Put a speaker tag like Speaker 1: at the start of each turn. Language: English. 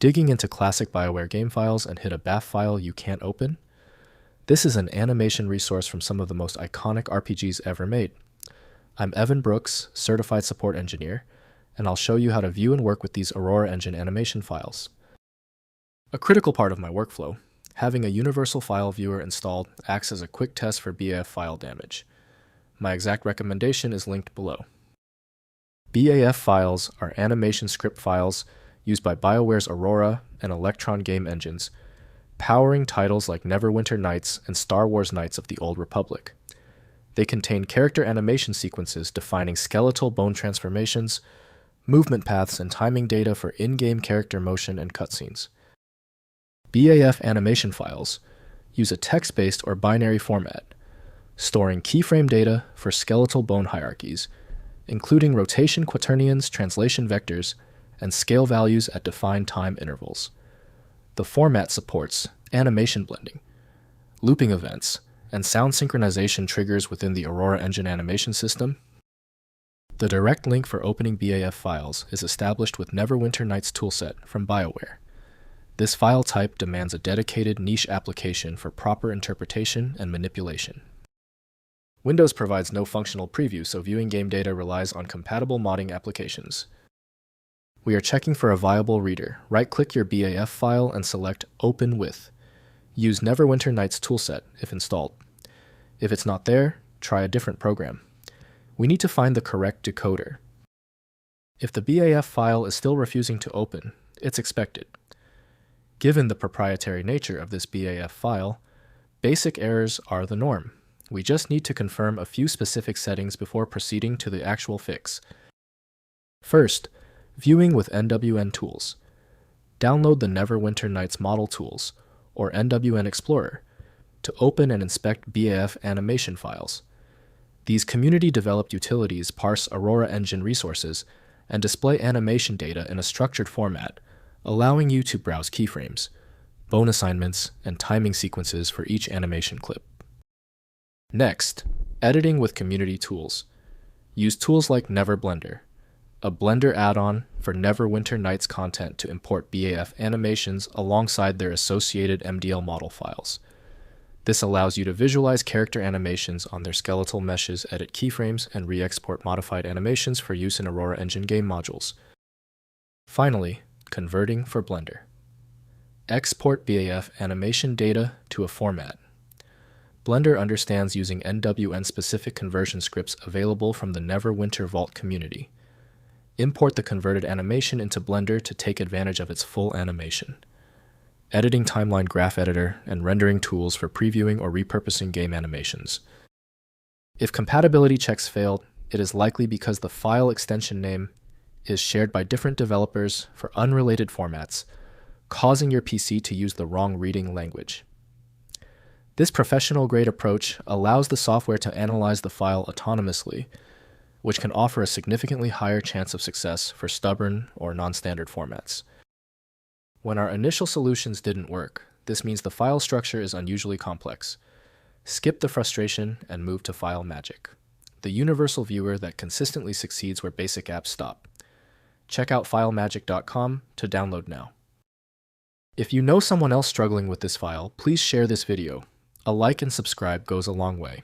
Speaker 1: Digging into classic BioWare game files and hit a BAF file you can't open? This is an animation resource from some of the most iconic RPGs ever made. I'm Evan Brooks, Certified Support Engineer, and I'll show you how to view and work with these Aurora Engine animation files. A critical part of my workflow, having a universal file viewer installed acts as a quick test for BAF file damage. My exact recommendation is linked below. BAF files are animation script files used by BioWare's Aurora and Electron game engines, powering titles like Neverwinter Nights and Star Wars Knights of the Old Republic. They contain character animation sequences defining skeletal bone transformations, movement paths, and timing data for in-game character motion and cutscenes. BAF animation files use a text-based or binary format, storing keyframe data for skeletal bone hierarchies, including rotation quaternions, translation vectors, and scale values at defined time intervals. The format supports animation blending, looping events, and sound synchronization triggers within the Aurora Engine animation system. The direct link for opening BAF files is established with Neverwinter Nights toolset from BioWare. This file type demands a dedicated niche application for proper interpretation and manipulation. Windows provides no functional preview, so viewing game data relies on compatible modding applications. We are checking for a viable reader. Right-click your BAF file and select Open With. Use Neverwinter Nights toolset if installed. If it's not there, try a different program. We need to find the correct decoder. If the BAF file is still refusing to open, it's expected. Given the proprietary nature of this BAF file, basic errors are the norm. We just need to confirm a few specific settings before proceeding to the actual fix. First, viewing with NWN Tools. Download the Neverwinter Nights Model Tools, or NWN Explorer, to open and inspect BAF animation files. These community-developed utilities parse Aurora Engine resources and display animation data in a structured format, allowing you to browse keyframes, bone assignments, and timing sequences for each animation clip. Next, editing with community tools. Use tools like Neverblender, a Blender add-on for Neverwinter Nights content to import BAF animations alongside their associated MDL model files. This allows you to visualize character animations on their skeletal meshes, edit keyframes, and re-export modified animations for use in Aurora Engine game modules. Finally, converting for Blender. Export BAF animation data to a format. Blender understands using NWN-specific conversion scripts available from the Neverwinter Vault community. Import the converted animation into Blender to take advantage of its full animation. Editing timeline graph editor and rendering tools for previewing or repurposing game animations. If compatibility checks failed, it is likely because the file extension name is shared by different developers for unrelated formats, causing your PC to use the wrong reading language. This professional-grade approach allows the software to analyze the file autonomously, which can offer a significantly higher chance of success for stubborn or non-standard formats. When our initial solutions didn't work, this means the file structure is unusually complex. Skip the frustration and move to File Magic, the universal viewer that consistently succeeds where basic apps stop. Check out filemagic.com to download now. If you know someone else struggling with this file, please share this video. A like and subscribe goes a long way.